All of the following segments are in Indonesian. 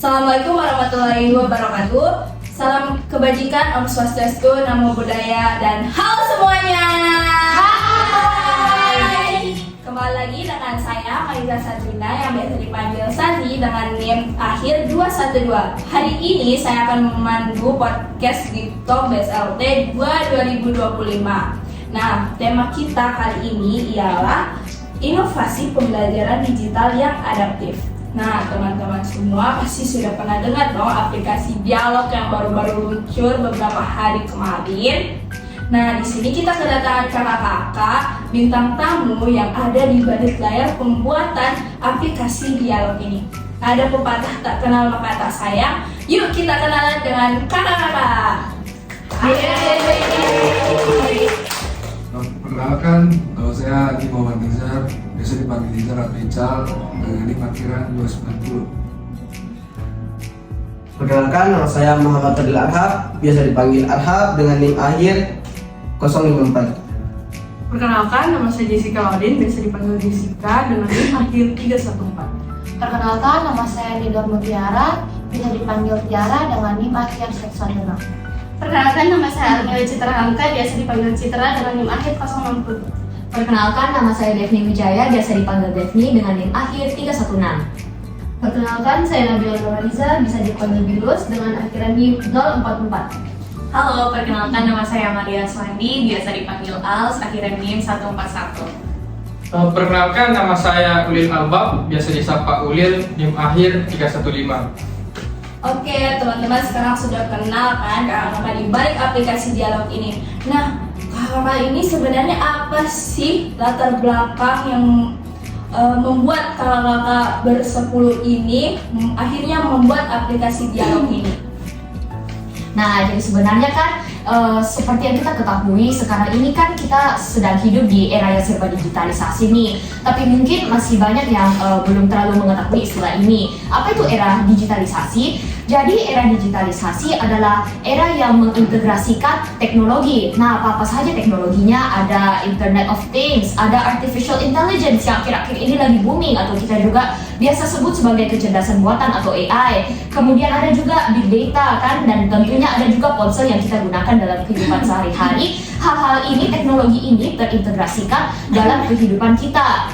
Assalamualaikum warahmatullahi wabarakatuh. Salam kebajikan, Om Swastiastu, Namo Buddhaya, dan halo semuanya. Hai. Kembali lagi dengan saya Mariza Satrina yang biasa dipanggil Sani dengan NIM akhir 212. Hari ini saya akan memandu podcast Talk BSLT 2025. Nah, tema kita kali ini ialah inovasi pembelajaran digital yang adaptif. Nah, teman-teman semua pasti sudah pernah dengar dong aplikasi dialog yang baru-baru muncul beberapa hari kemarin. Nah, di sini kita kedatangan kakak-kakak bintang tamu yang ada di balik layar pembuatan aplikasi dialog ini. Ada pepatah tak kenal maka tak sayang. Yuk kita kenalan dengan kakak-kakak. Perkenalkan, nama saya Haji Muhammad Nizar, biasa dipanggil Nizar atau Ical, dari parkiran 290. Perkenalkan, nama saya Muhammad Fadil Arhab, biasa dipanggil Arhab dengan NIM akhir 054. Perkenalkan, nama saya Jessica Laudin, biasa dipanggil Jessica dengan NIM akhir 314. Perkenalkan, nama saya Nidor Mutiara, bisa dipanggil Tiara dengan NIM akhir 116. Perkenalkan, nama saya Armila Citra Hamka, biasa dipanggil Citra dengan NIM akhir 060. Perkenalkan, nama saya Devni Wijaya, biasa dipanggil Devni dengan NIM akhir 316. Perkenalkan, saya Nabila Nurhaliza, bisa dipanggil Bilus dengan akhiran NIM 044. Halo, perkenalkan nama saya Maria Swandi, biasa dipanggil Als, akhiran NIM 141. Perkenalkan, nama saya Ulil Albab, biasa disapa Ulil, NIM akhir 315. Oke, teman-teman sekarang sudah kenal kan kakak-kakak di balik aplikasi dialog ini. Nah, kakak-kakak ini sebenarnya apa sih latar belakang yang membuat kakak-kakak bersepuluh ini akhirnya membuat aplikasi dialog ini? Nah, jadi sebenarnya kan seperti yang kita ketahui sekarang ini kan kita sedang hidup di era yang serba digitalisasi nih. Tapi mungkin masih banyak yang belum terlalu mengetahui istilah ini. Apa itu era digitalisasi? Jadi era digitalisasi adalah era yang mengintegrasikan teknologi. Nah, apa saja teknologinya? Ada Internet of Things, ada Artificial Intelligence yang akhir-akhir ini lagi booming atau kita juga biasa sebut sebagai kecerdasan buatan atau AI. Kemudian ada juga Big Data kan, dan tentunya ada juga ponsel yang kita gunakan dalam kehidupan sehari-hari. Hal-hal ini, teknologi ini terintegrasikan dalam kehidupan kita.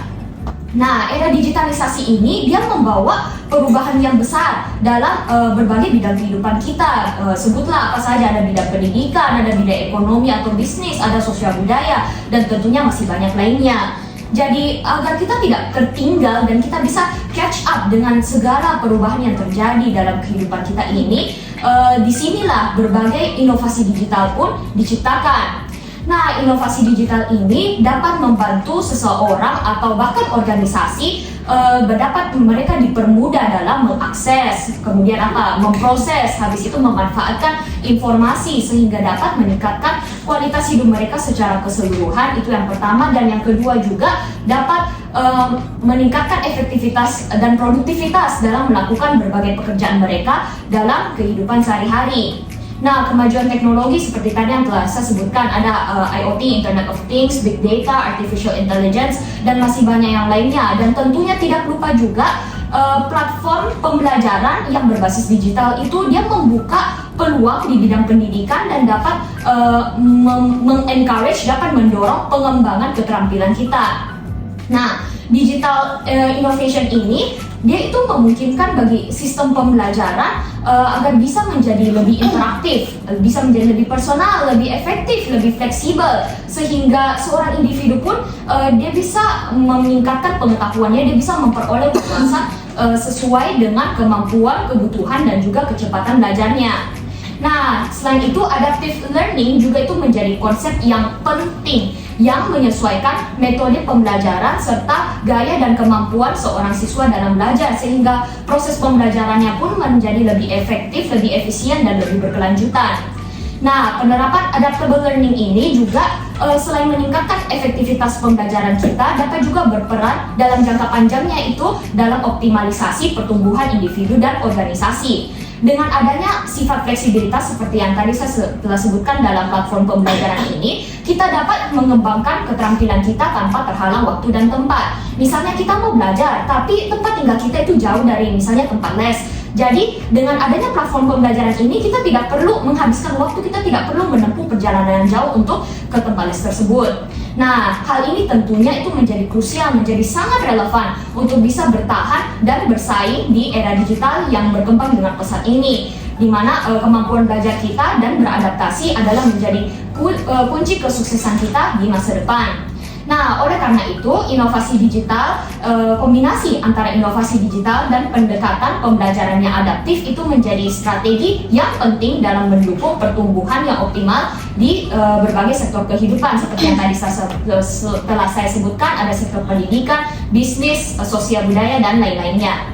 Nah, era digitalisasi ini dia membawa perubahan yang besar dalam berbagai bidang kehidupan kita. Sebutlah apa saja, ada bidang pendidikan, ada bidang ekonomi atau bisnis, ada sosial budaya, dan tentunya masih banyak lainnya. Jadi agar kita tidak tertinggal dan kita bisa catch up dengan segala perubahan yang terjadi dalam kehidupan kita ini, disinilah berbagai inovasi digital pun diciptakan. Nah, inovasi digital ini dapat membantu seseorang atau bahkan organisasi dapat mereka dipermudah dalam mengakses, kemudian memproses, habis itu memanfaatkan informasi sehingga dapat meningkatkan kualitas hidup mereka secara keseluruhan. Itu yang pertama, dan yang kedua juga dapat meningkatkan efektivitas dan produktivitas dalam melakukan berbagai pekerjaan mereka dalam kehidupan sehari-hari. Nah, kemajuan teknologi seperti tadi yang telah saya sebutkan, ada IoT, Internet of Things, Big Data, Artificial Intelligence, dan masih banyak yang lainnya. Dan tentunya tidak lupa juga platform pembelajaran yang berbasis digital itu dia membuka peluang di bidang pendidikan dan dapat mengencourage, dapat mendorong pengembangan keterampilan kita. Nah, digital innovation ini dia itu memungkinkan bagi sistem pembelajaran agar bisa menjadi lebih interaktif, bisa menjadi lebih personal, lebih efektif, lebih fleksibel, sehingga seorang individu pun dia bisa meningkatkan pengetahuannya, dia bisa memperoleh wawasan sesuai dengan kemampuan, kebutuhan, dan juga kecepatan belajarnya. Nah, selain itu adaptive learning juga itu menjadi konsep yang penting yang menyesuaikan metode pembelajaran serta gaya dan kemampuan seorang siswa dalam belajar, sehingga proses pembelajarannya pun menjadi lebih efektif, lebih efisien, dan lebih berkelanjutan. Nah, penerapan adaptable learning ini juga selain meningkatkan efektivitas pembelajaran kita, dapat juga berperan dalam jangka panjangnya itu dalam optimalisasi pertumbuhan individu dan organisasi. Dengan adanya sifat fleksibilitas seperti yang tadi saya telah sebutkan dalam platform pembelajaran ini, kita dapat mengembangkan keterampilan kita tanpa terhalang waktu dan tempat. Misalnya kita mau belajar, tapi tempat tinggal kita itu jauh dari misalnya tempat les. Jadi dengan adanya platform pembelajaran ini kita tidak perlu menghabiskan waktu, kita tidak perlu menempuh perjalanan yang jauh untuk ke tempat les tersebut. Nah, hal ini tentunya itu menjadi krusial, menjadi sangat relevan untuk bisa bertahan dan bersaing di era digital yang berkembang dengan pesat ini, di mana kemampuan belajar kita dan beradaptasi adalah menjadi kunci kesuksesan kita di masa depan. Nah, oleh karena itu, inovasi digital, kombinasi antara inovasi digital dan pendekatan pembelajaran yang adaptif itu menjadi strategi yang penting dalam mendukung pertumbuhan yang optimal di berbagai sektor kehidupan, seperti yang tadi telah saya sebutkan, ada sektor pendidikan, bisnis, sosial budaya, dan lain-lainnya.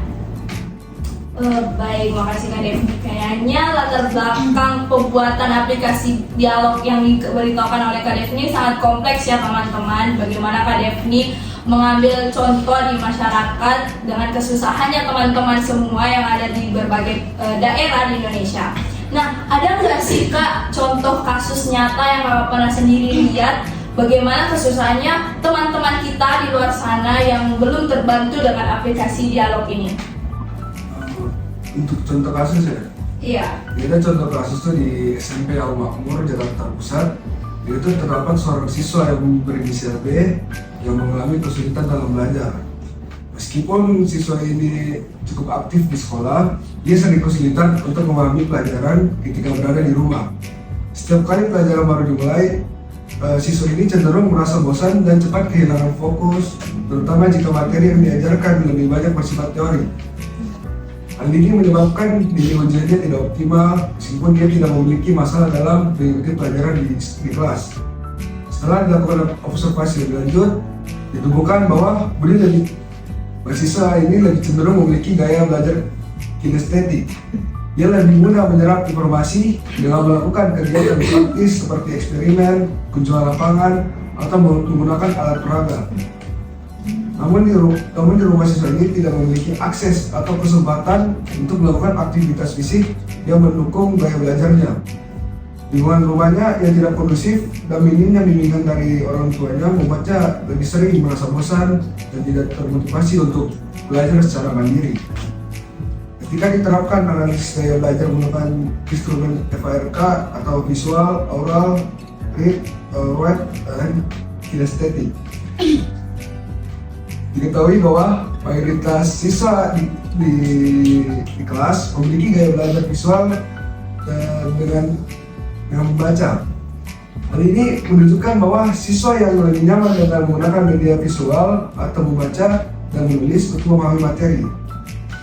Baik, makasih Kak Devni. Kayaknya latar belakang pembuatan aplikasi dialog yang diberitahukan oleh Kak Devni sangat kompleks ya teman-teman. Bagaimana Kak Devni mengambil contoh di masyarakat dengan kesusahannya teman-teman semua yang ada di berbagai daerah di Indonesia. Nah, ada nggak sih Kak contoh kasus nyata yang Kakak pernah sendiri lihat bagaimana kesusahannya teman-teman kita di luar sana yang belum terbantu dengan aplikasi dialog ini? Untuk contoh kasus ya, Iya. kita contoh kasus tuh di SMP Al Makmur Jakarta Pusat. Itu terdapat seorang siswa yang berinisial B yang mengalami kesulitan dalam belajar. Meskipun siswa ini cukup aktif di sekolah, dia sering kesulitan untuk memahami pelajaran ketika berada di rumah. Setiap kali pelajaran baru dimulai, siswa ini cenderung merasa bosan dan cepat kehilangan fokus, terutama jika materi yang diajarkan lebih banyak bersifat teori. Hal ini menyebabkan nilai ujiannya tidak optimal meskipun dia tidak memiliki masalah dalam mengikuti pelajaran di kelas. Setelah dilakukan observasi lebih lanjut, ditemukan bahwa mahasiswa ini lebih cenderung memiliki gaya belajar kinestetik. Dia lebih mudah menyerap informasi dengan melakukan kegiatan praktis seperti eksperimen, kunjungan lapangan, atau menggunakan alat peraga. Namun di rumah siswa ini tidak memiliki akses atau kesempatan untuk melakukan aktivitas fisik yang mendukung gaya belajarnya. Lingkungan rumahnya yang tidak kondusif dan minimnya bimbingan dari orang tuanya membuatnya lebih sering merasa bosan dan tidak termotivasi untuk belajar secara mandiri. Ketika diterapkan analisis gaya belajar menggunakan instrumen FARK atau visual, oral, read, write, dan kinestetik, diketahui bahwa mayoritas siswa di kelas memiliki gaya belajar visual dengan membaca. Hal ini menunjukkan bahwa siswa yang lebih nyaman dengan menggunakan media visual atau membaca dan menulis untuk memahami materi.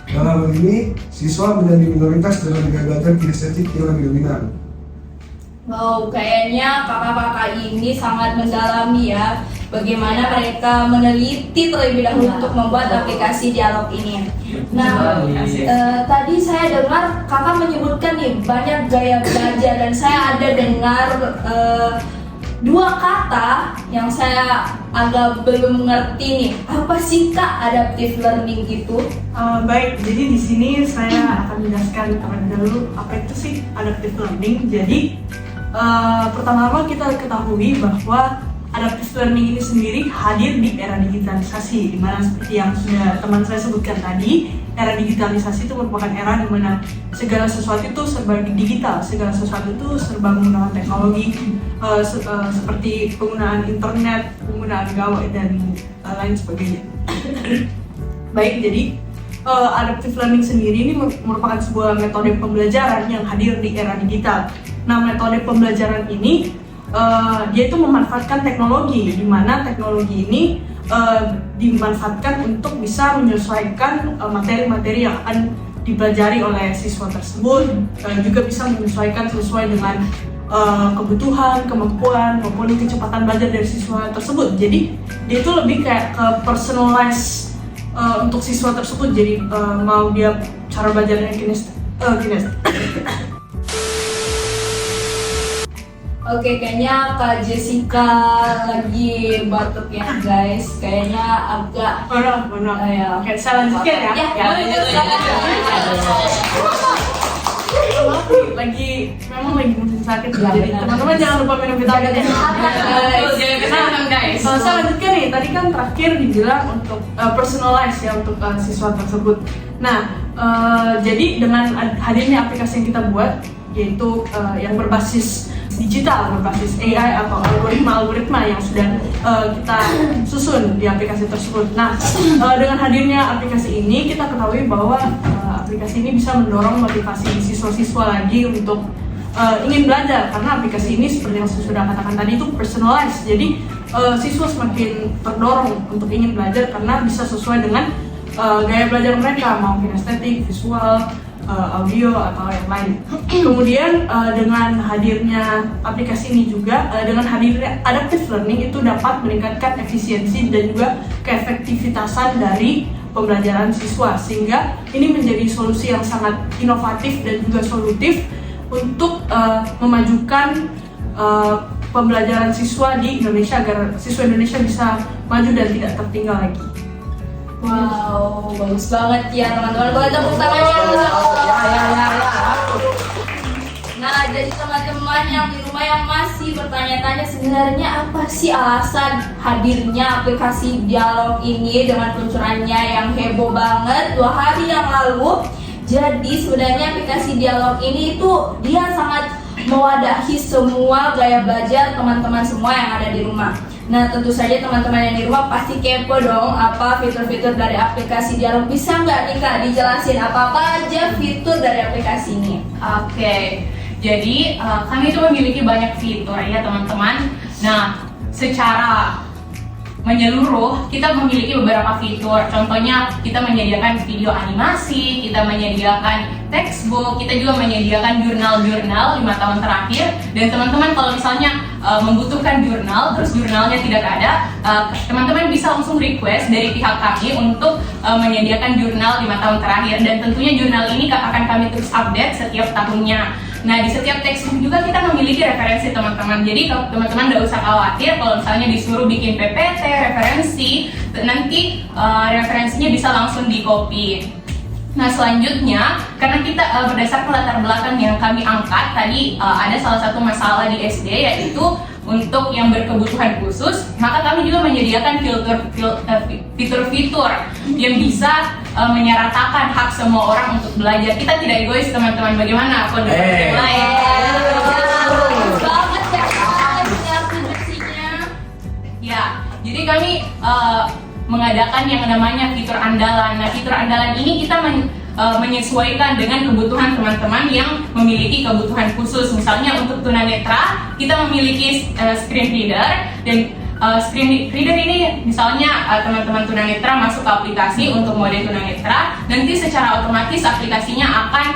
Dalam hal ini, siswa menjadi minoritas dengan gaya belajar kinestetik yang lebih dominan. Wow, kayaknya kakak-kakak ini sangat mendalami ya bagaimana mereka meneliti terlebih dahulu untuk membuat aplikasi dialog ini. Nah, tadi saya dengar kakak menyebutkan nih banyak gaya belajar dan saya ada dengar dua kata yang saya agak belum mengerti nih. Apa sih Kak adaptive learning itu? Baik, jadi di sini saya akan menjelaskan terlebih dahulu apa itu sih adaptive learning. Jadi pertama-tama kita ketahui bahwa adaptive learning ini sendiri hadir di era digitalisasi, di mana seperti yang sudah teman saya sebutkan tadi, era digitalisasi itu merupakan era di mana segala sesuatu itu serba digital, segala sesuatu itu serba menggunakan teknologi, seperti penggunaan internet, penggunaan gawai dan lain sebagainya. Baik, jadi adaptive learning sendiri ini merupakan sebuah metode pembelajaran yang hadir di era digital. Nah, metode pembelajaran ini dia itu memanfaatkan teknologi, di mana teknologi ini dimanfaatkan untuk bisa menyesuaikan materi-materi yang akan dipelajari oleh siswa tersebut, juga bisa menyesuaikan sesuai dengan kebutuhan, kemampuan, maupun kecepatan belajar dari siswa tersebut. Jadi dia itu lebih kayak ke personalize untuk siswa tersebut. Jadi mau dia cara belajarnya kinestetik. Oke, kayaknya Kak Jessica lagi batuk ya guys. Kayaknya agak Benar. ya. Oke, saya lanjutkan ya. Lagi musim sakit, Ya, jadi benar. teman-teman jangan lupa minum vitamin ya. Jangan kesana guys. Saya lanjutkan nih, tadi kan terakhir dibilang untuk personalize ya untuk siswa tersebut. Nah, Jadi dengan hadirnya aplikasi yang kita buat, yaitu yang berbasis digital, berbasis AI atau algoritma yang sudah kita susun di aplikasi tersebut. Nah, dengan hadirnya aplikasi ini kita ketahui bahwa aplikasi ini bisa mendorong motivasi siswa-siswa lagi untuk ingin belajar, karena aplikasi ini seperti yang saya sudah katakan tadi itu personalized. Jadi siswa semakin terdorong untuk ingin belajar karena bisa sesuai dengan gaya belajar mereka, mau kinestetik, visual, audio atau yang lain. Kemudian dengan hadirnya aplikasi ini juga, dengan hadirnya adaptive learning itu dapat meningkatkan efisiensi dan juga keefektivitasan dari pembelajaran siswa, sehingga ini menjadi solusi yang sangat inovatif dan juga solutif untuk memajukan pembelajaran siswa di Indonesia agar siswa Indonesia bisa maju dan tidak tertinggal lagi. Wow, bagus banget ya teman-teman. Boleh tepuk tangannya. Nah, jadi teman-teman yang di rumah yang masih bertanya-tanya sebenarnya apa sih alasan hadirnya aplikasi dialog ini dengan peluncurannya yang heboh banget 2 hari yang lalu. Jadi sebenarnya aplikasi dialog ini itu dia sangat mewadahi semua gaya belajar teman-teman semua yang ada di rumah. Nah, tentu saja teman-teman yang di rumah pasti kepo dong apa fitur-fitur dari aplikasi dialog. Bisa nggak nih Kak dijelasin apa aja fitur dari aplikasi ini? Oke, jadi kami itu memiliki banyak fitur ya teman-teman. Nah, secara menyeluruh kita memiliki beberapa fitur. Contohnya kita menyediakan video animasi, kita menyediakan textbook, kita juga menyediakan jurnal-jurnal 5 tahun terakhir. Dan teman-teman kalau misalnya membutuhkan jurnal, terus jurnalnya tidak ada, teman-teman bisa langsung request dari pihak kami untuk menyediakan jurnal 5 tahun terakhir. Dan tentunya jurnal ini akan kami terus update setiap tahunnya. Nah, di setiap textbook juga kita memiliki referensi teman-teman. Jadi kalau teman-teman nggak usah khawatir kalau misalnya disuruh bikin PPT, referensi, nanti referensinya bisa langsung di copy. Nah, selanjutnya karena kita berdasarkan latar belakang yang kami angkat tadi, ada salah satu masalah di SD yaitu untuk yang berkebutuhan khusus, maka kami juga menyediakan fitur-fitur yang bisa menyeratakan hak semua orang untuk belajar. Kita tidak egois teman-teman, bagaimana kondisi yang lain? Banget ya instruksinya. Ya, jadi kami mengadakan yang namanya fitur andalan. Nah, fitur andalan ini kita menyesuaikan dengan kebutuhan teman-teman yang memiliki kebutuhan khusus. Misalnya untuk tunanetra, kita memiliki screen reader, dan screen reader ini misalnya teman-teman tunanetra masuk ke aplikasi untuk mode tunanetra, nanti secara otomatis aplikasinya akan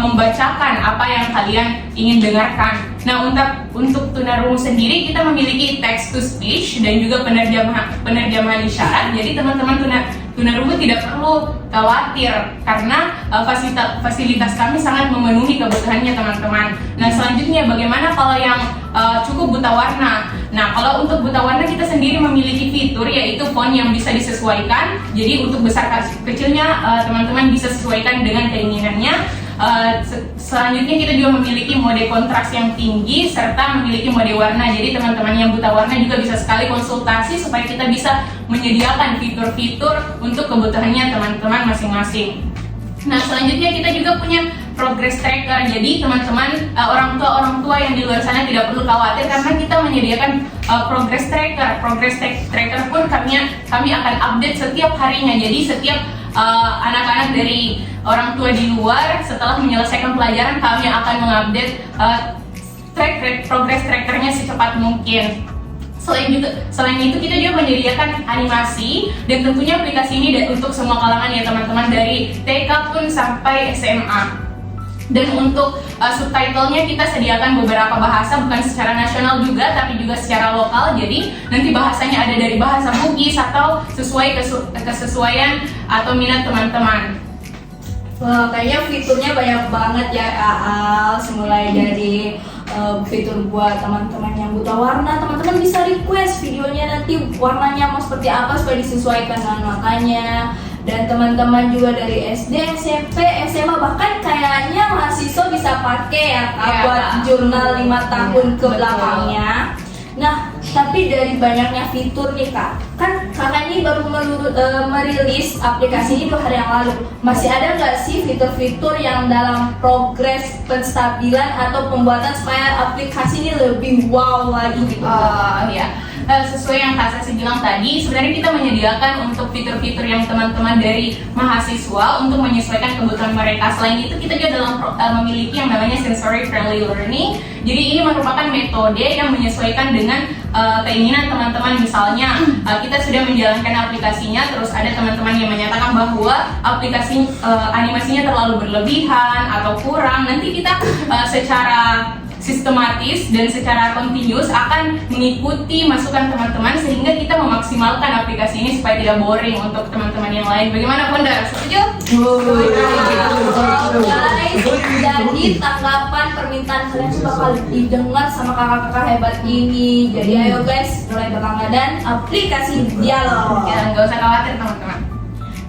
membacakan apa yang kalian ingin dengarkan. Nah, untuk tunarungu sendiri kita memiliki text to speech dan juga penerjemahan isyarat. Jadi teman-teman tunarungu tidak perlu khawatir karena fasilitas kami sangat memenuhi kebutuhannya teman-teman. Nah, selanjutnya bagaimana kalau yang cukup buta warna? Nah, kalau untuk buta warna kita sendiri memiliki fitur yaitu font yang bisa disesuaikan. Jadi untuk besar kecilnya teman-teman bisa sesuaikan dengan keinginannya. Selanjutnya kita juga memiliki mode kontras yang tinggi serta memiliki mode warna. Jadi teman-teman yang buta warna juga bisa sekali konsultasi supaya kita bisa menyediakan fitur-fitur untuk kebutuhannya teman-teman masing-masing. Nah, selanjutnya kita juga punya progress tracker. Jadi teman-teman orang tua yang di luar sana tidak perlu khawatir karena kita menyediakan progress tracker. Progress tracker pun kami akan update setiap harinya. Jadi setiap anak-anak dari orang tua di luar setelah menyelesaikan pelajaran, kami akan mengupdate progress trackernya secepat mungkin. Selain itu kita juga menyediakan animasi dan tentunya aplikasi ini untuk semua kalangan ya teman-teman, dari TK pun sampai SMA. Dan untuk subtitlenya kita sediakan beberapa bahasa, bukan secara nasional juga tapi juga secara lokal. Jadi nanti bahasanya ada dari bahasa Bugis atau sesuai kesesuaian atau minat teman-teman. Wah, kayaknya fiturnya banyak banget ya Al. Mulai dari fitur buat teman-teman yang buta warna, teman-teman bisa request videonya nanti warnanya mau seperti apa supaya disesuaikan dengan matanya. Dan teman-teman juga dari SD, SMP, SMA, bahkan kayaknya mahasiswa bisa pakai ya buat jurnal 5 tahun ke belakangnya. Nah, tapi dari banyaknya fitur nih Kak, kan kakak ini baru merilis aplikasi ini 2 hari yang lalu. Masih ada nggak sih fitur-fitur yang dalam progres penstabilan atau pembuatan supaya aplikasi ini lebih wow lagi gitu? Ya, sesuai yang Kak Sasi bilang tadi, sebenarnya kita menyediakan untuk fitur-fitur yang teman-teman dari mahasiswa untuk menyesuaikan kebutuhan mereka. Selain itu, kita juga memiliki yang namanya sensory friendly learning. Jadi ini merupakan metode yang menyesuaikan dengan keinginan teman-teman. Misalnya kita sudah menjalankan aplikasinya, terus ada teman-teman yang menyatakan bahwa aplikasi animasinya terlalu berlebihan atau kurang. Nanti kita secara sistematis dan secara continuous akan mengikuti masukan teman-teman sehingga kita memaksimalkan aplikasi ini supaya tidak boring untuk teman-teman yang lain. Bagaimana Pondar? Setuju? Guys, jadi tanggapan permintaan kalian tuh bakal didengar sama kakak-kakak hebat ini. Jadi ayo guys, mulai berlangganan aplikasi dialog. Ya, nggak usah khawatir teman-teman.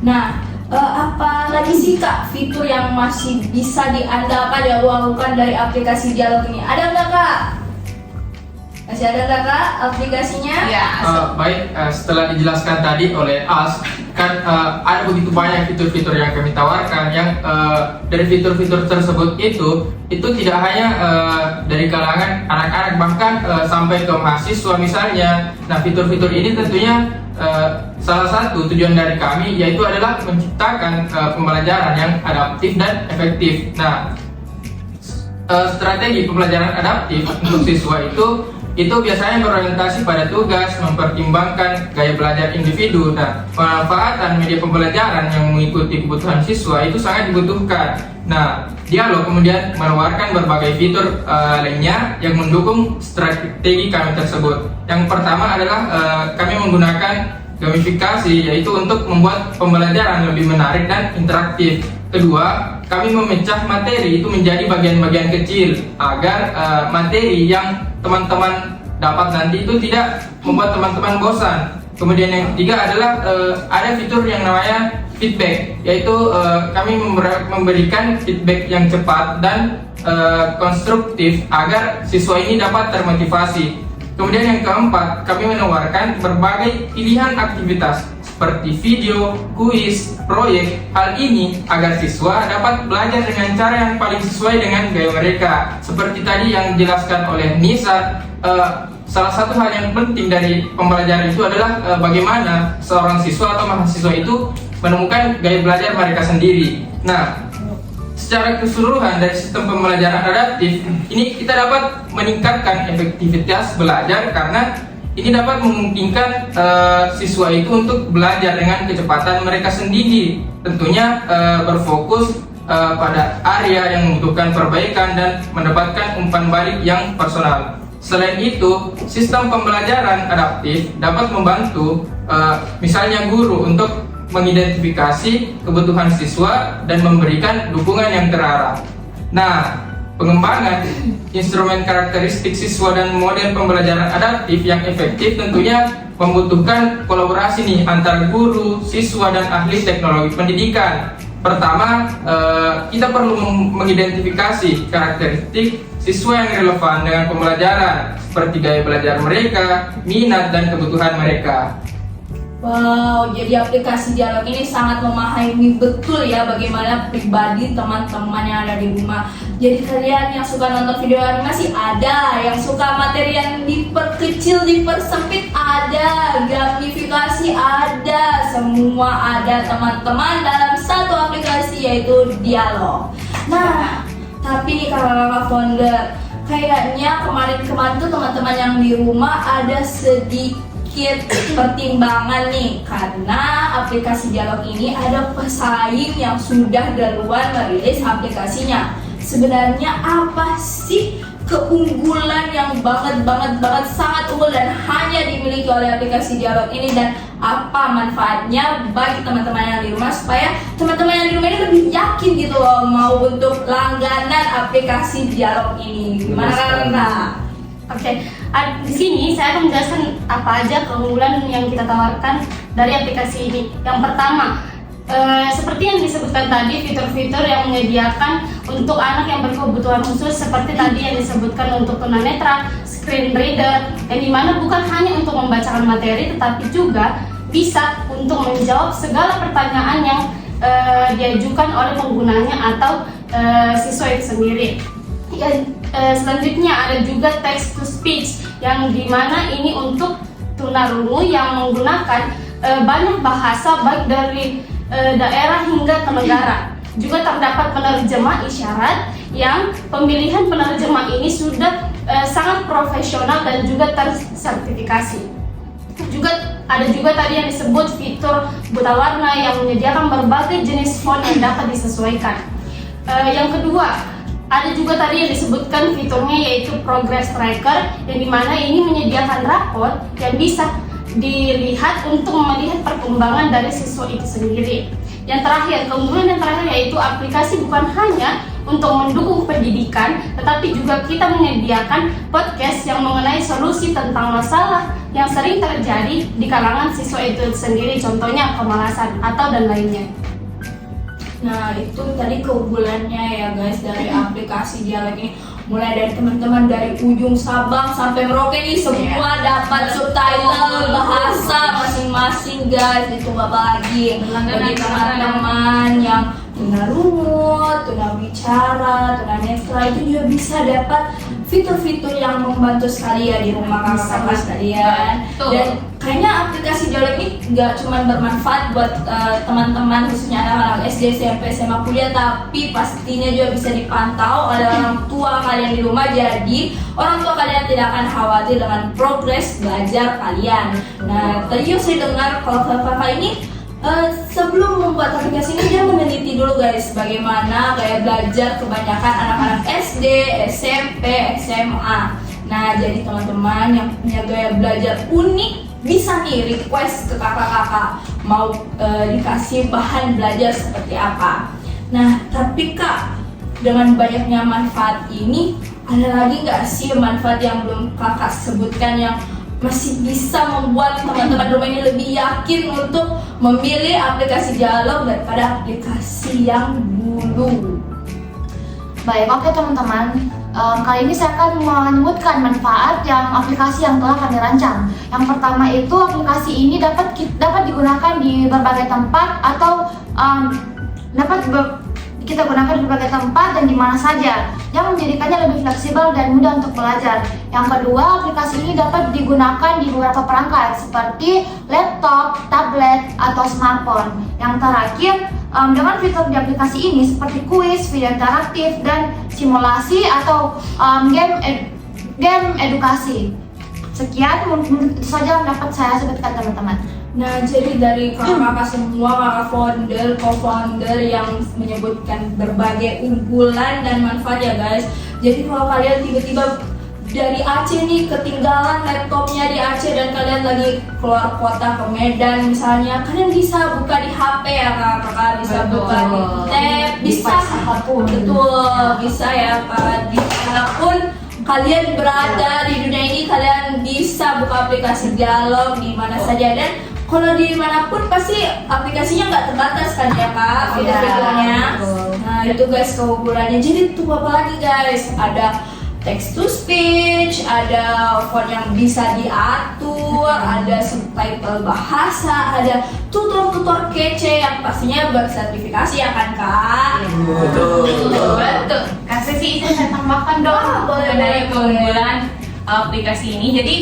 Nah, apa lagi sih Kak fitur yang masih bisa diandalkan dan lakukan dari aplikasi dialog ini? Ada nggak Kak? Masih ada nggak Kak aplikasinya? Ya, Baik, setelah dijelaskan tadi oleh As, kan ada begitu banyak fitur-fitur yang kami tawarkan. Yang dari fitur-fitur tersebut itu tidak hanya dari kalangan anak-anak, bahkan sampai ke mahasiswa misalnya. Nah, fitur-fitur ini tentunya salah satu tujuan dari kami yaitu adalah menciptakan pembelajaran yang adaptif dan efektif. Nah, strategi pembelajaran adaptif untuk siswa itu biasanya berorientasi pada tugas, mempertimbangkan gaya belajar individu. Nah, pemanfaatan media pembelajaran yang mengikuti kebutuhan siswa itu sangat dibutuhkan. Nah, Dialog kemudian menawarkan berbagai fitur lainnya yang mendukung strategi kami tersebut. Yang pertama adalah kami menggunakan gamifikasi, yaitu untuk membuat pembelajaran lebih menarik dan interaktif. Kedua, kami memecah materi itu menjadi bagian-bagian kecil agar materi yang teman-teman dapat nanti itu tidak membuat teman-teman bosan. Kemudian yang ketiga adalah ada fitur yang namanya feedback, yaitu kami memberikan feedback yang cepat dan konstruktif agar siswa ini dapat termotivasi. Kemudian yang keempat, kami menawarkan berbagai pilihan aktivitas seperti video, kuis, proyek. Hal ini agar siswa dapat belajar dengan cara yang paling sesuai dengan gaya mereka. Seperti tadi yang dijelaskan oleh Nisa, salah satu hal yang penting dari pembelajaran itu adalah bagaimana seorang siswa atau mahasiswa itu menemukan gaya belajar mereka sendiri. Nah, secara keseluruhan dari sistem pembelajaran adaptif ini kita dapat meningkatkan efektivitas belajar karena ini dapat memungkinkan siswa itu untuk belajar dengan kecepatan mereka sendiri. Tentunya berfokus pada area yang membutuhkan perbaikan dan mendapatkan umpan balik yang personal. Selain itu, sistem pembelajaran adaptif dapat membantu misalnya guru untuk mengidentifikasi kebutuhan siswa dan memberikan dukungan yang terarah. Nah, pengembangan instrumen karakteristik siswa dan model pembelajaran adaptif yang efektif tentunya membutuhkan kolaborasi nih antara guru, siswa, dan ahli teknologi pendidikan. Pertama, kita perlu mengidentifikasi karakteristik siswa yang relevan dengan pembelajaran, seperti gaya belajar mereka, minat, dan kebutuhan mereka. Wow, jadi aplikasi dialog ini sangat memahami betul ya bagaimana pribadi teman-teman yang ada di rumah. Jadi kalian yang suka nonton video animasi ada, yang suka materi yang diperkecil, dipersempit ada, gamifikasi ada, semua ada teman-teman dalam satu aplikasi yaitu Dialog. Nah, tapi nih kakak-kakak founder, kayaknya kemarin-kemarin tuh teman-teman yang di rumah ada sedikit pertimbangan nih, karena aplikasi Dialog ini ada pesaing yang sudah duluan merilis aplikasinya. Sebenarnya apa sih keunggulan yang banget sangat unggul dan hanya dimiliki oleh aplikasi Dialog ini, dan apa manfaatnya bagi teman-teman yang di rumah supaya teman-teman yang di rumah ini lebih yakin gitu loh mau untuk langganan aplikasi Dialog ini. Gimana Kak? Oke, di sini saya akan menjelaskan apa aja keunggulan yang kita tawarkan dari aplikasi ini. Yang pertama, seperti yang disebutkan tadi, fitur-fitur yang menyediakan untuk anak yang berkebutuhan khusus, seperti tadi yang disebutkan untuk tunanetra, screen reader, yang dimana bukan hanya untuk membacakan materi, tetapi juga bisa untuk menjawab segala pertanyaan yang diajukan oleh penggunanya atau siswa itu sendiri. Selanjutnya ada juga text to speech yang dimana ini untuk tunarungu yang menggunakan banyak bahasa baik dari daerah hingga ke negara. Juga terdapat penerjemah isyarat yang pemilihan penerjemah ini sudah sangat profesional dan juga tersertifikasi. Ada juga tadi yang disebut fitur buta warna yang menyediakan berbagai jenis font yang dapat disesuaikan. Yang kedua, ada juga tadi yang disebutkan fiturnya yaitu progress tracker yang dimana ini menyediakan rapor yang bisa dilihat untuk melihat perkembangan dari siswa itu sendiri. Yang terakhir, keunggulan yang terakhir yaitu aplikasi bukan hanya untuk mendukung pendidikan, tetapi juga kita menyediakan podcast yang mengenai solusi tentang masalah yang sering terjadi di kalangan siswa itu sendiri, contohnya kemalasan atau dan lainnya. Nah, itu tadi keunggulannya ya guys dari aplikasi Dialog ini. Mulai dari teman-teman dari ujung Sabang sampai Merauke nih semua dapat subtitle bahasa masing-masing guys. Itu Bapak lagi. Bagi teman-teman yang tunarungu, tunawicara, tunanetra itu juga bisa dapat fitur-fitur yang membantu sekalian di rumah kakak-kakak sekalian. Dan kayaknya aplikasi Dialog ini nggak cuma bermanfaat buat teman-teman khususnya anak-anak SD, SMP, SMA, kuliah, tapi pastinya juga bisa dipantau oleh orang tua kalian di rumah. Jadi orang tua kalian tidak akan khawatir dengan progres belajar kalian. Nah, tadi saya dengar kalau kakak ini sebelum membuat aplikasi ini dia meneliti dulu guys bagaimana gaya belajar kebanyakan anak-anak SD, SMP, SMA. Nah, jadi teman-teman yang punya gaya belajar unik bisa nih request ke kakak-kakak mau dikasih bahan belajar seperti apa. Nah, tapi Kak, dengan banyaknya manfaat ini ada lagi nggak sih manfaat yang belum kakak sebutkan yang masih bisa membuat teman-teman rumah ini lebih yakin untuk memilih aplikasi Dialog daripada aplikasi yang dulu? Baik, oke teman-teman. Kali ini saya akan menyebutkan manfaat yang aplikasi yang telah kami rancang. Yang pertama itu aplikasi ini dapat digunakan di berbagai tempat atau kita gunakan di berbagai tempat dan di mana saja, yang menjadikannya lebih fleksibel dan mudah untuk belajar. Yang kedua, aplikasi ini dapat digunakan di beberapa perangkat seperti laptop, tablet, atau smartphone. Yang terakhir, dengan fitur di aplikasi ini seperti kuis, video interaktif, dan simulasi atau game edukasi. Sekian mungkin itu saja yang dapat saya sebutkan teman-teman. Nah, jadi dari kakak-kakak semua, kakak founder, co-founder yang menyebutkan berbagai unggulan dan manfaat ya guys. Jadi kalau kalian tiba-tiba dari Aceh nih ketinggalan laptopnya di Aceh dan kalian lagi keluar kota ke Medan misalnya, kalian bisa buka di HP ya kakak, bisa buka di tab, bisa apapun. Betul, bisa ya Kak, dimanapun kalian berada di dunia ini kalian bisa buka aplikasi Dialog di mana saja. Dan kalau dimanapun pasti aplikasinya nggak terbatas kan ya Kak, fitur-fiturnya. Nah itu guys keunggulannya. Jadi tuh apa lagi guys, ada text to speech, ada font yang bisa diatur, ada subtitle bahasa, ada tutor-tutor kece yang pastinya bersertifikasi ya kan Kak? Betul. Kasih sih saya tambahkan dong dari keunggulan aplikasi ini. Jadi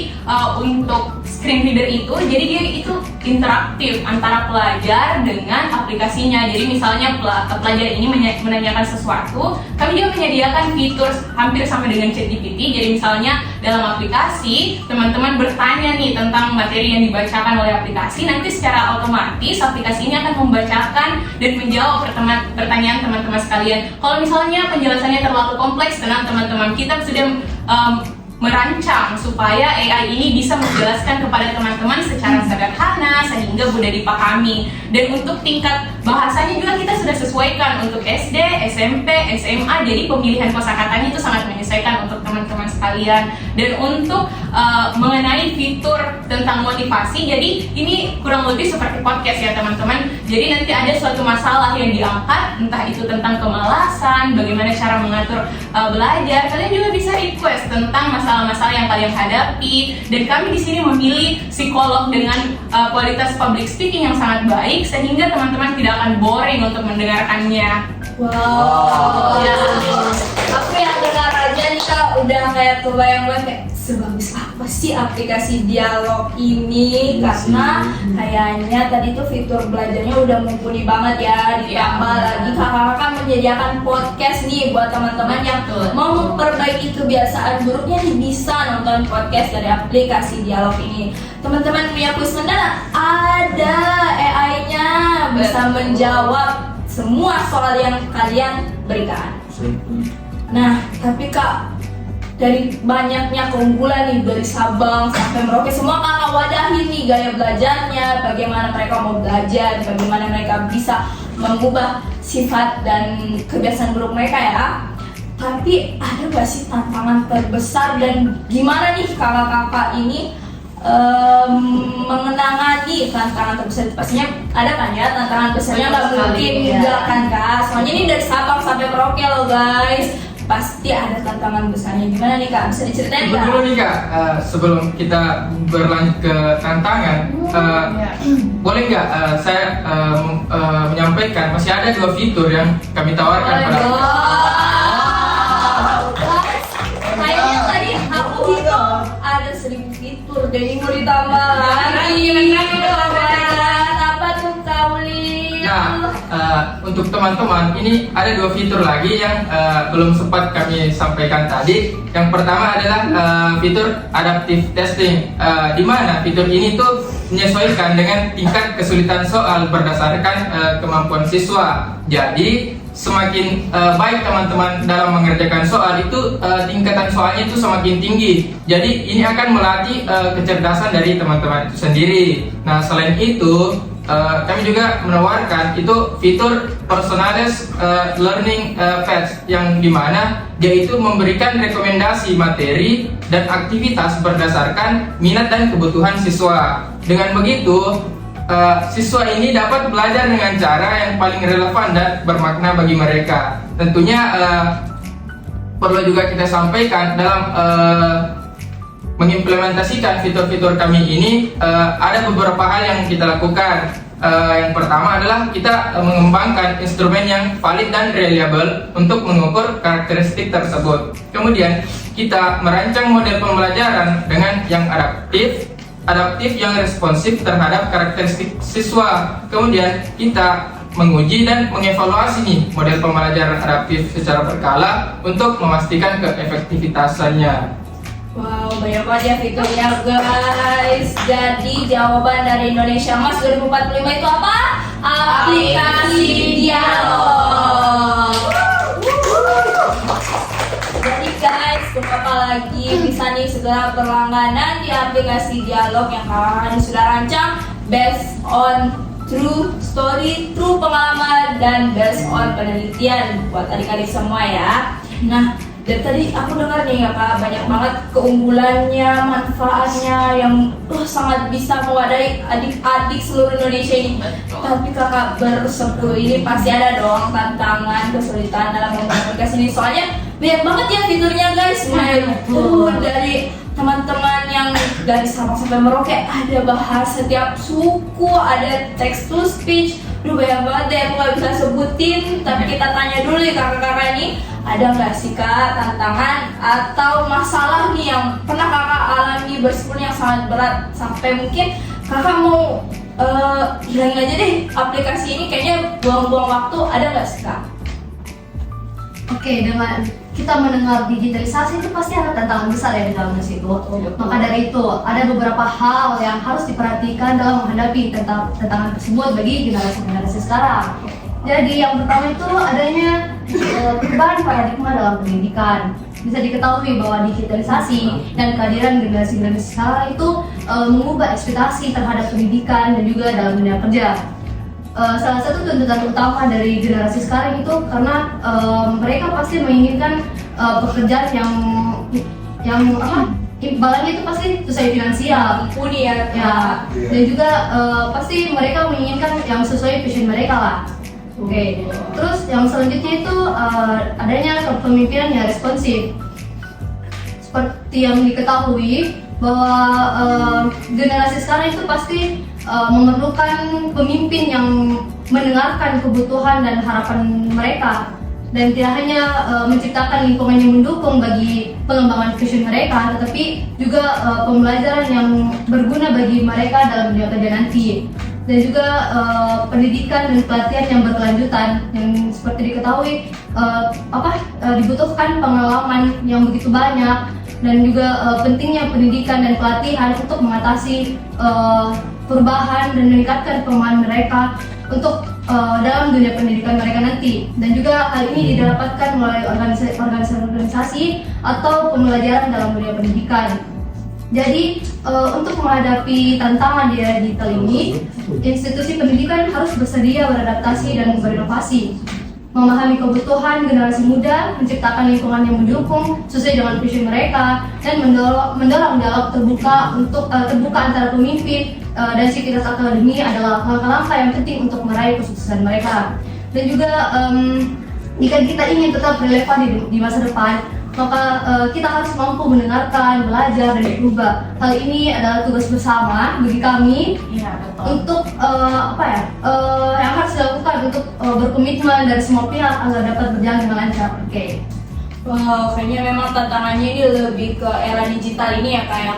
untuk screen reader itu, jadi dia itu interaktif antara pelajar dengan aplikasinya. Jadi misalnya pelajar ini menanyakan sesuatu, kami juga menyediakan fitur hampir sama dengan ChatGPT. Jadi misalnya dalam aplikasi teman-teman bertanya nih tentang materi yang dibacakan oleh aplikasi, nanti secara otomatis aplikasi ini akan membacakan dan menjawab pertanyaan teman-teman sekalian. Kalau misalnya penjelasannya terlalu kompleks, tenang teman-teman, kita sudah merancang supaya AI ini bisa menjelaskan kepada teman-teman secara sederhana sehingga mudah dipahami. Dan untuk tingkat bahasanya juga kita sudah sesuaikan untuk SD, SMP, SMA. Jadi pemilihan kosakatanya itu sangat menyesuaikan untuk teman-teman sekalian. Dan untuk mengenai fitur tentang motivasi, jadi ini kurang lebih seperti podcast ya teman-teman. Jadi nanti ada suatu masalah yang diangkat, entah itu tentang kemalasan, bagaimana cara mengatur belajar. Kalian juga bisa request tentang masalah-masalah yang kalian hadapi. Dan kami di sini memilih psikolog dengan kualitas public speaking yang sangat baik, sehingga teman-teman tidak akan boring untuk mendengarkannya. Wow. Ya. Aku yang dengar aja nih Kak udah kayak kebayang banget kayak sebagus apa sih aplikasi dialog ini, karena kayaknya tadi tuh fitur belajarnya udah mumpuni banget ya, ditambah lagi kakak-kakak menyediakan podcast nih buat teman-teman yang mau memperbaiki kebiasaan buruknya nih, bisa nonton podcast dari aplikasi dialog ini. Teman-teman punya kuis mendadak, ada AI-nya bisa menjawab semua soal yang kalian berikan. Nah, tapi Kak, dari banyaknya keunggulan nih dari Sabang sampai Merauke, semua kakak wadahin nih gaya belajarnya, bagaimana mereka mau belajar, bagaimana mereka bisa mengubah sifat dan kebiasaan buruk mereka ya. Tapi ada gak sih tantangan terbesar dan gimana nih kakak-kakak ini mengenangani tantangan terbesar? Pastinya ada kan ya tantangan besarnya, nggak mungkin enggak kan Kak, soalnya ini dari Sabang sampai Merauke loh guys, pasti ada tantangan besarnya. Gimana nih Kak, bisa diceritain Kak? Dulu nih Kak, sebelum kita berlanjut ke tantangan, boleh nggak saya menyampaikan masih ada 2 fitur yang kami tawarkan pada kayaknya tadi aku hitung ada 1000 fitur, jadi mau ditambah lagi. Apa tuh Kak Uli? Nah, untuk teman-teman ini ada 2 fitur lagi yang belum sempat kami sampaikan tadi. Yang pertama adalah fitur adaptive testing, di mana fitur ini tuh menyesuaikan dengan tingkat kesulitan soal berdasarkan kemampuan siswa. Jadi semakin baik teman-teman dalam mengerjakan soal itu, tingkatan soalnya itu semakin tinggi. Jadi ini akan melatih kecerdasan dari teman-teman itu sendiri. Nah, selain itu kami juga menawarkan itu fitur personalized learning path, yang dimana dia itu memberikan rekomendasi materi dan aktivitas berdasarkan minat dan kebutuhan siswa. Dengan begitu siswa ini dapat belajar dengan cara yang paling relevan dan bermakna bagi mereka. Tentunya perlu juga kita sampaikan dalam mengimplementasikan fitur-fitur kami ini, ada beberapa hal yang kita lakukan. Yang pertama adalah kita mengembangkan instrumen yang valid dan reliable untuk mengukur karakteristik tersebut. Kemudian kita merancang model pembelajaran dengan yang adaptif yang responsif terhadap karakteristik siswa. Kemudian kita menguji dan mengevaluasi nih model pembelajaran adaptif secara berkala untuk memastikan keefektivitasannya. Wow, banyak banget ya fiturnya guys. Jadi jawaban dari Indonesia Emas 2045 itu apa? Aplikasi dialog. Jadi guys, beberapa lagi bisa nih segera berlangganan di aplikasi dialog yang kakak sudah rancang, based on true story, true pengalaman, dan based on penelitian buat adik-adik semua ya. Nah, dari tadi aku dengar nih ya Kak, banyak banget keunggulannya, manfaatnya yang sangat bisa mewadahi adik-adik seluruh Indonesia ini. Tapi kakak bersepuluh ini pasti ada dong tantangan, kesulitan dalam mengaplikasi ini. Soalnya banyak banget ya fiturnya guys. Dari teman-teman yang dari Sabang sampai Merauke ada bahas setiap suku, ada text to speech. Banyak banget deh, aku gak bisa sebutin. Tapi kita tanya dulu nih kakak-kakak ini, ada nggak sih Kak tantangan atau masalah nih yang pernah kakak alami bersepuluh yang sangat berat sampai mungkin kakak mau hilangin aja deh aplikasi ini, kayaknya buang-buang waktu, ada nggak sih Kak? Oke, dengan kita mendengar digitalisasi itu pasti ada tantangan besar ya di dalam situ. Maka dari itu ada beberapa hal yang harus diperhatikan dalam menghadapi tantangan tersebut bagi generasi sekarang. Jadi yang pertama itu adanya perubahan paradigma dalam pendidikan. Bisa diketahui bahwa digitalisasi dan kehadiran generasi sekarang itu mengubah ekspektasi terhadap pendidikan dan juga dalam dunia kerja. salah satu tuntutan utama dari generasi sekarang itu karena mereka pasti menginginkan pekerjaan yang imbalannya itu pasti sesuai finansial, Mumpuni ya. ya, dan juga pasti mereka menginginkan yang sesuai passion mereka lah. Oke, terus yang selanjutnya itu adanya kepemimpinan yang responsif. Seperti yang diketahui bahwa generasi sekarang itu pasti memerlukan pemimpin yang mendengarkan kebutuhan dan harapan mereka, dan tidak hanya menciptakan lingkungan yang mendukung bagi pengembangan passion mereka, tetapi juga pembelajaran yang berguna bagi mereka dalam dunia kerja nanti, dan juga pendidikan dan pelatihan yang berkelanjutan yang seperti diketahui dibutuhkan pengalaman yang begitu banyak, dan juga pentingnya pendidikan dan pelatihan untuk mengatasi perubahan dan meningkatkan pemahaman mereka untuk dalam dunia pendidikan mereka nanti, dan juga hal ini didapatkan melalui organisasi atau pembelajaran dalam dunia pendidikan. Jadi untuk menghadapi tantangan di era digital ini, institusi pendidikan harus bersedia beradaptasi dan berinovasi, memahami kebutuhan generasi muda, menciptakan lingkungan yang mendukung sesuai dengan visi mereka, dan mendorong dialog terbuka antara pemimpin dan sivitas akademi adalah langkah-langkah yang penting untuk meraih kesuksesan mereka. Dan juga jika kita ingin tetap relevan di masa depan, maka kita harus mampu mendengarkan, belajar, dan berubah. Hal ini adalah tugas bersama bagi kami untuk yang harus dilakukan untuk berkomitmen dari semua pihak agar dapat berjalan dengan lancar. Oke. Wow, kayaknya memang tantangannya ini lebih ke era digital ini ya, kayak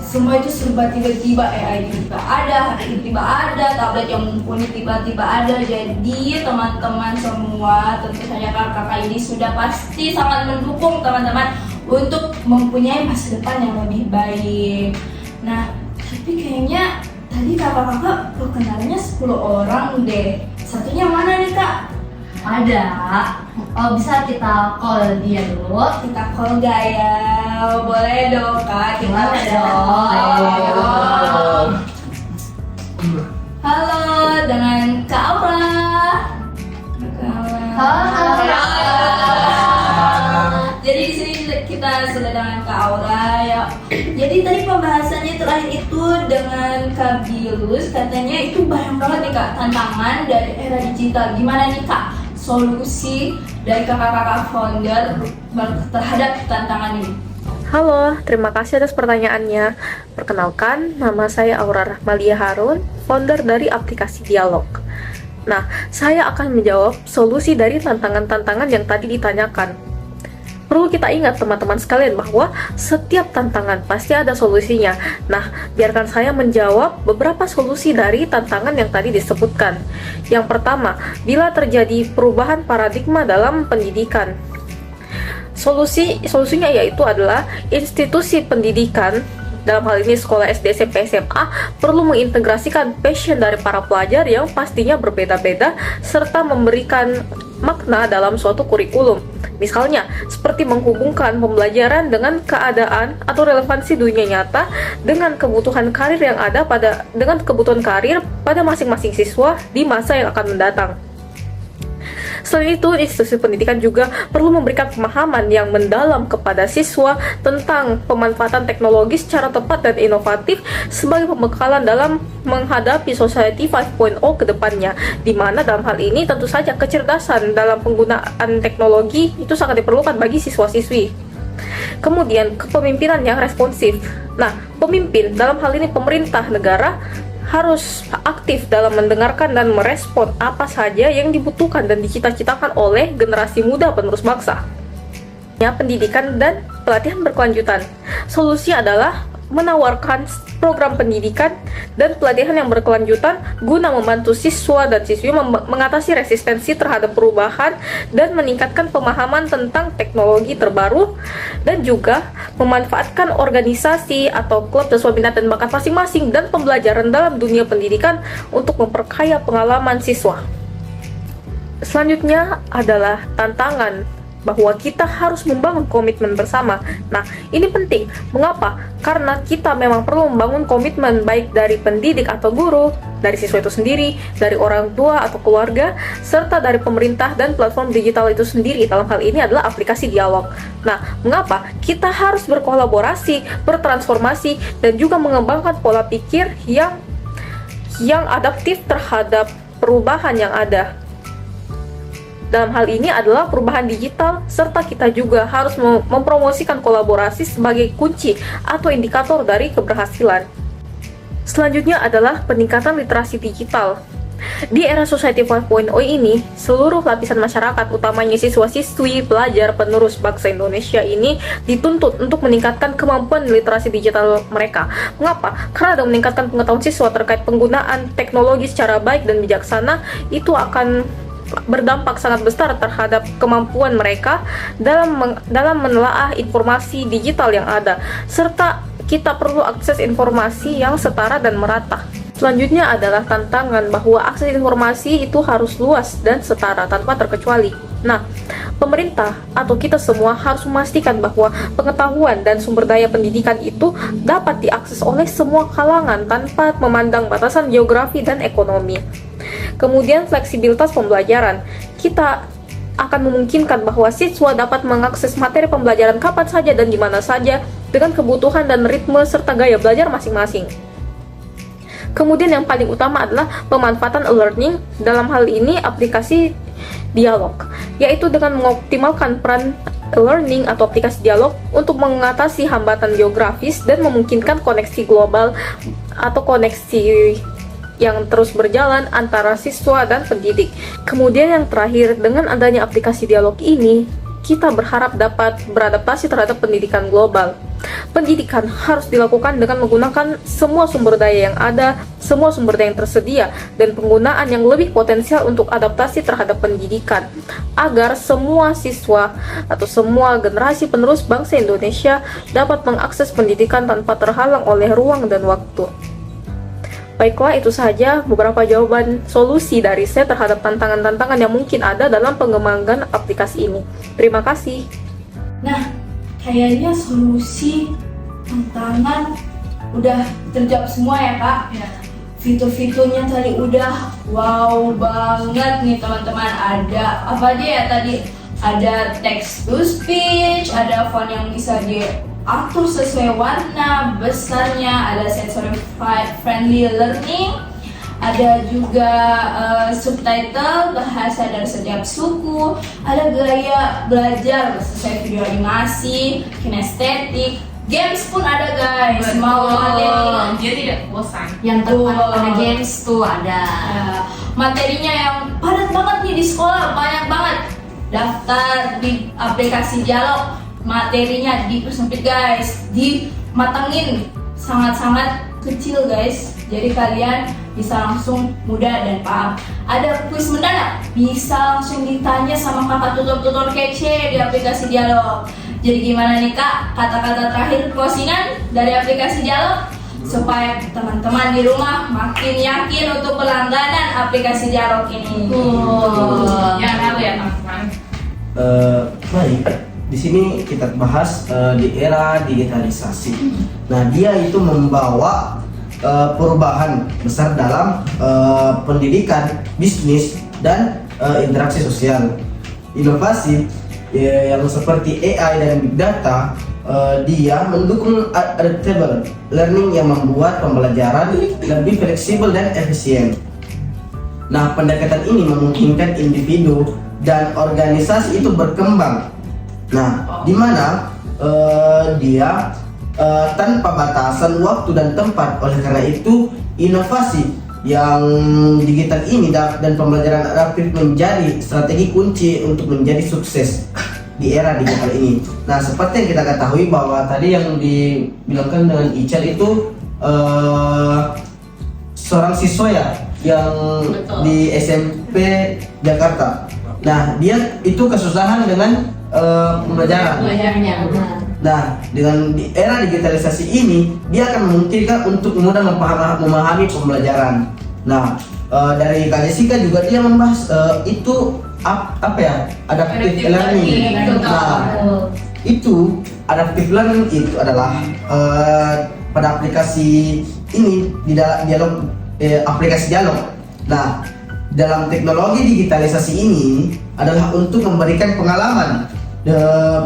semua itu serba tiba-tiba, AI tiba-tiba ada, hari ini tiba ada, tablet yang mumpuni tiba-tiba ada. Jadi teman-teman semua, tentu saja kakak ini sudah pasti sangat mendukung teman-teman untuk mempunyai masa depan yang lebih baik. Nah, tapi kayaknya tadi kakak-kakak perkenalannya 10 orang deh. Satunya mana nih kak? Ada. Bisa kita call dia dulu. Kita call gak ya? Boleh dong kak, kita Boleh dong. dong. Ayo. Halo, dengan Kak Aura. Halo. Jadi di sini kita sudah dengan Kak Aura ya. Jadi tadi pembahasannya terakhir itu dengan Kak Bilus, katanya itu banyak banget nih kak tantangan dari era digital. Gimana nih kak solusi dari kakak-kakak founder terhadap tantangan ini? Halo, terima kasih atas pertanyaannya. Perkenalkan, nama saya Aura Rahmalia Harun, founder dari aplikasi Dialog. Nah, saya akan menjawab solusi dari tantangan-tantangan yang tadi ditanyakan. Perlu kita ingat teman-teman sekalian bahwa setiap tantangan pasti ada solusinya. Nah, biarkan saya menjawab beberapa solusi dari tantangan yang tadi disebutkan. Yang pertama, bila terjadi perubahan paradigma dalam pendidikan. Solusinya yaitu adalah institusi pendidikan, dalam hal ini sekolah SD, SMP, SMA, perlu mengintegrasikan passion dari para pelajar yang pastinya berbeda-beda serta memberikan makna dalam suatu kurikulum. Misalnya, seperti menghubungkan pembelajaran dengan keadaan atau relevansi dunia nyata dengan kebutuhan karir yang ada pada masing-masing siswa di masa yang akan mendatang. Selain itu, institusi pendidikan juga perlu memberikan pemahaman yang mendalam kepada siswa tentang pemanfaatan teknologi secara tepat dan inovatif sebagai pembekalan dalam menghadapi Society 5.0 ke depannya, di mana dalam hal ini tentu saja kecerdasan dalam penggunaan teknologi itu sangat diperlukan bagi siswa-siswi. Kemudian, kepemimpinan yang responsif. Nah, pemimpin, dalam hal ini pemerintah negara, harus aktif dalam mendengarkan dan merespon apa saja yang dibutuhkan dan dicita-citakan oleh generasi muda penerus bangsa. Ya, pendidikan dan pelatihan berkelanjutan. Solusi adalah menawarkan program pendidikan dan pelatihan yang berkelanjutan guna membantu siswa dan siswi mengatasi resistensi terhadap perubahan dan meningkatkan pemahaman tentang teknologi terbaru, dan juga memanfaatkan organisasi atau klub sesuai minat dan bakat masing-masing dan pembelajaran dalam dunia pendidikan untuk memperkaya pengalaman siswa. Selanjutnya adalah tantangan bahwa kita harus membangun komitmen bersama. Nah, ini penting. Mengapa? Karena kita memang perlu membangun komitmen baik dari pendidik atau guru, dari siswa itu sendiri, dari orang tua atau keluarga, serta dari pemerintah dan platform digital itu sendiri. Dalam hal ini adalah aplikasi dialog. Nah, mengapa? Kita harus berkolaborasi, bertransformasi, dan juga mengembangkan pola pikir yang adaptif terhadap perubahan yang ada. Dalam hal ini adalah perubahan digital, serta kita juga harus mempromosikan kolaborasi sebagai kunci atau indikator dari keberhasilan. Selanjutnya adalah peningkatan literasi digital. Di era Society 5.0 ini, seluruh lapisan masyarakat, utamanya siswa-siswi, pelajar, penerus bangsa Indonesia ini dituntut untuk meningkatkan kemampuan literasi digital mereka. Mengapa? Karena dengan meningkatkan pengetahuan siswa terkait penggunaan teknologi secara baik dan bijaksana, itu akan berdampak sangat besar terhadap kemampuan mereka dalam menelaah informasi digital yang ada, serta kita perlu akses informasi yang setara dan merata. Selanjutnya adalah tantangan bahwa akses informasi itu harus luas dan setara tanpa terkecuali. Nah, pemerintah atau kita semua harus memastikan bahwa pengetahuan dan sumber daya pendidikan itu dapat diakses oleh semua kalangan tanpa memandang batasan geografi dan ekonomi. Kemudian fleksibilitas pembelajaran. Kita akan memungkinkan bahwa siswa dapat mengakses materi pembelajaran kapan saja dan di mana saja dengan kebutuhan dan ritme serta gaya belajar masing-masing. Kemudian yang paling utama adalah pemanfaatan e-learning, dalam hal ini aplikasi dialog, yaitu dengan mengoptimalkan peran e-learning atau aplikasi dialog untuk mengatasi hambatan geografis dan memungkinkan koneksi global atau koneksi yang terus berjalan antara siswa dan pendidik. Kemudian yang terakhir, dengan adanya aplikasi dialog ini, kita berharap dapat beradaptasi terhadap pendidikan global. Pendidikan harus dilakukan dengan menggunakan semua sumber daya yang ada, semua sumber daya yang tersedia, dan penggunaan yang lebih potensial untuk adaptasi terhadap pendidikan, agar semua siswa atau semua generasi penerus bangsa Indonesia dapat mengakses pendidikan tanpa terhalang oleh ruang dan waktu. Baiklah, itu saja beberapa jawaban solusi dari saya terhadap tantangan-tantangan yang mungkin ada dalam pengembangan aplikasi ini. Terima kasih. Nah, kayaknya solusi tantangan udah terjawab semua ya Kak. Fitur-fiturnya tadi udah wow banget nih teman-teman. Ada apa aja ya tadi? Ada text to speech, ada font yang bisa diatur sesuai warna besarnya, ada sensory friendly learning, ada juga subtitle bahasa dari setiap suku, ada gaya belajar sesuai video animasi, kinestetik, games pun ada guys. Mau materi Dia tidak bosan. Yang terpadat pada games tuh ada. materinya yang padat banget nih di sekolah, banyak banget. Daftar di aplikasi dialog, materinya sempit guys, dimatengin sangat-sangat kecil guys, jadi kalian bisa langsung mudah dan paham. Ada kuis mendadak, bisa langsung ditanya sama kakak tutor-tutor kece di aplikasi dialog. Jadi gimana nih Kak, kata-kata terakhir closingan dari aplikasi dialog supaya teman-teman di rumah makin yakin untuk berlangganan aplikasi dialog ini. Jangan ragu ya teman-teman. Baik, di sini kita bahas di era digitalisasi. Nah, dia itu membawa perubahan besar dalam pendidikan, bisnis, dan interaksi sosial. Inovasi yang seperti AI dan Big Data, dia mendukung adaptable learning yang membuat pembelajaran lebih fleksibel dan efisien. Nah, pendekatan ini memungkinkan individu dan organisasi itu berkembang. Nah, di mana dia tanpa batasan waktu dan tempat. Oleh karena itu, inovasi yang digital ini dan pembelajaran adaptif menjadi strategi kunci untuk menjadi sukses di era digital ini. Nah, seperti yang kita ketahui bahwa tadi yang dibilangkan dengan Ical itu seorang siswa ya yang Betul. di SMP Jakarta. Nah, dia itu kesusahan dengan pembelajaran. Belajarnya. Nah, dengan di era digitalisasi ini, dia akan memungkinkan untuk mudah memahami pembelajaran. Nah, dari Kak Jessica juga dia membahas itu apa ya? Adaptive learning. Nah, itu adaptive learning itu adalah pada aplikasi ini di dalam dialog aplikasi dialog. Nah, dalam teknologi digitalisasi ini adalah untuk memberikan pengalaman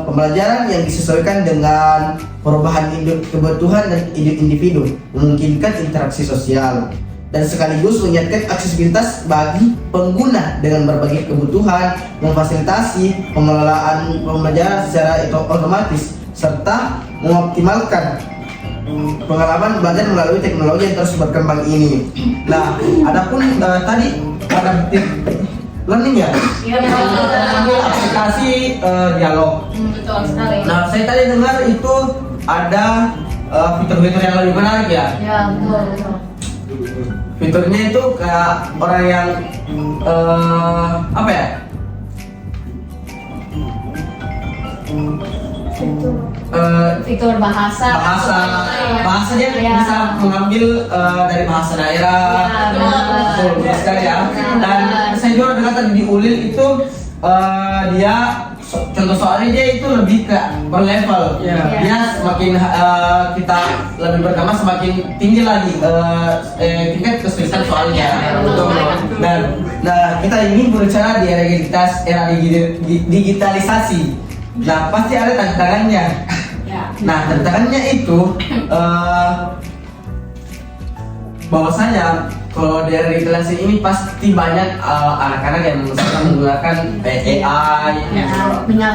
pembelajaran yang disesuaikan dengan perubahan kebutuhan dan individu, memungkinkan interaksi sosial dan sekaligus meningkatkan aksesibilitas bagi pengguna dengan berbagai kebutuhan, memfasilitasi pengelolaan pembelajaran secara otomatis serta mengoptimalkan pengalaman belajar melalui teknologi yang terus berkembang ini. Nah, adapun tadi adaptive learning ya, ambil aplikasi dialog. Betul sekali. Nah, saya tadi dengar itu ada fitur-fitur yang lebih menarik ya. Ya, betul. Fiturnya itu kayak orang yang apa ya? Fitur bahasa dia Ya. bisa mengambil dari bahasa daerah. Ya, Betul sekali ya. Dan saya juga dengar tadi di Ulil itu dia contoh soalnya dia itu lebih ke per level. Dia semakin kita lebih berkembang semakin tinggi lagi tingkat kesulitan soalnya. Betul. Dan nah kita ini berbicara di era digitalisasi. Nah pasti ada tantangannya. Nah tantangannya itu bahwasanya kalau di era digitalisasi ini pasti banyak anak-anak yang menggunakan AI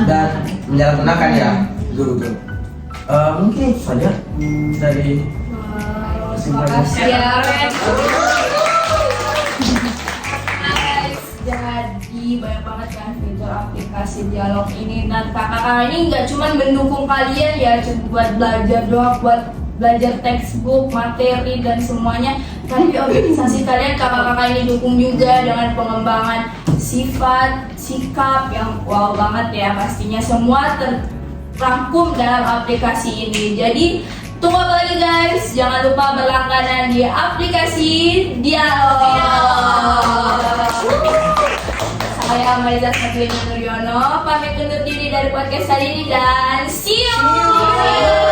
dan menyalahgunakan ya. Betul. Mungkin itu saja dari kesimpulan. Makasih ya Ren. Guys, jadi banyak banget kan fitur aplikasi dialog ini, dan kakak-kakak ini nggak cuma mendukung kalian ya buat belajar doang, buat belajar textbook, materi dan semuanya, tapi organisasi kalian kakak-kakak ini dukung juga dengan pengembangan sifat, sikap yang wow banget ya, pastinya semua terangkum dalam aplikasi ini. Jadi tunggu apa lagi guys, jangan lupa berlangganan di aplikasi Dialog. Saya Mariza Sabrina Nuryono pamit undur diri dari podcast hari ini dan see you.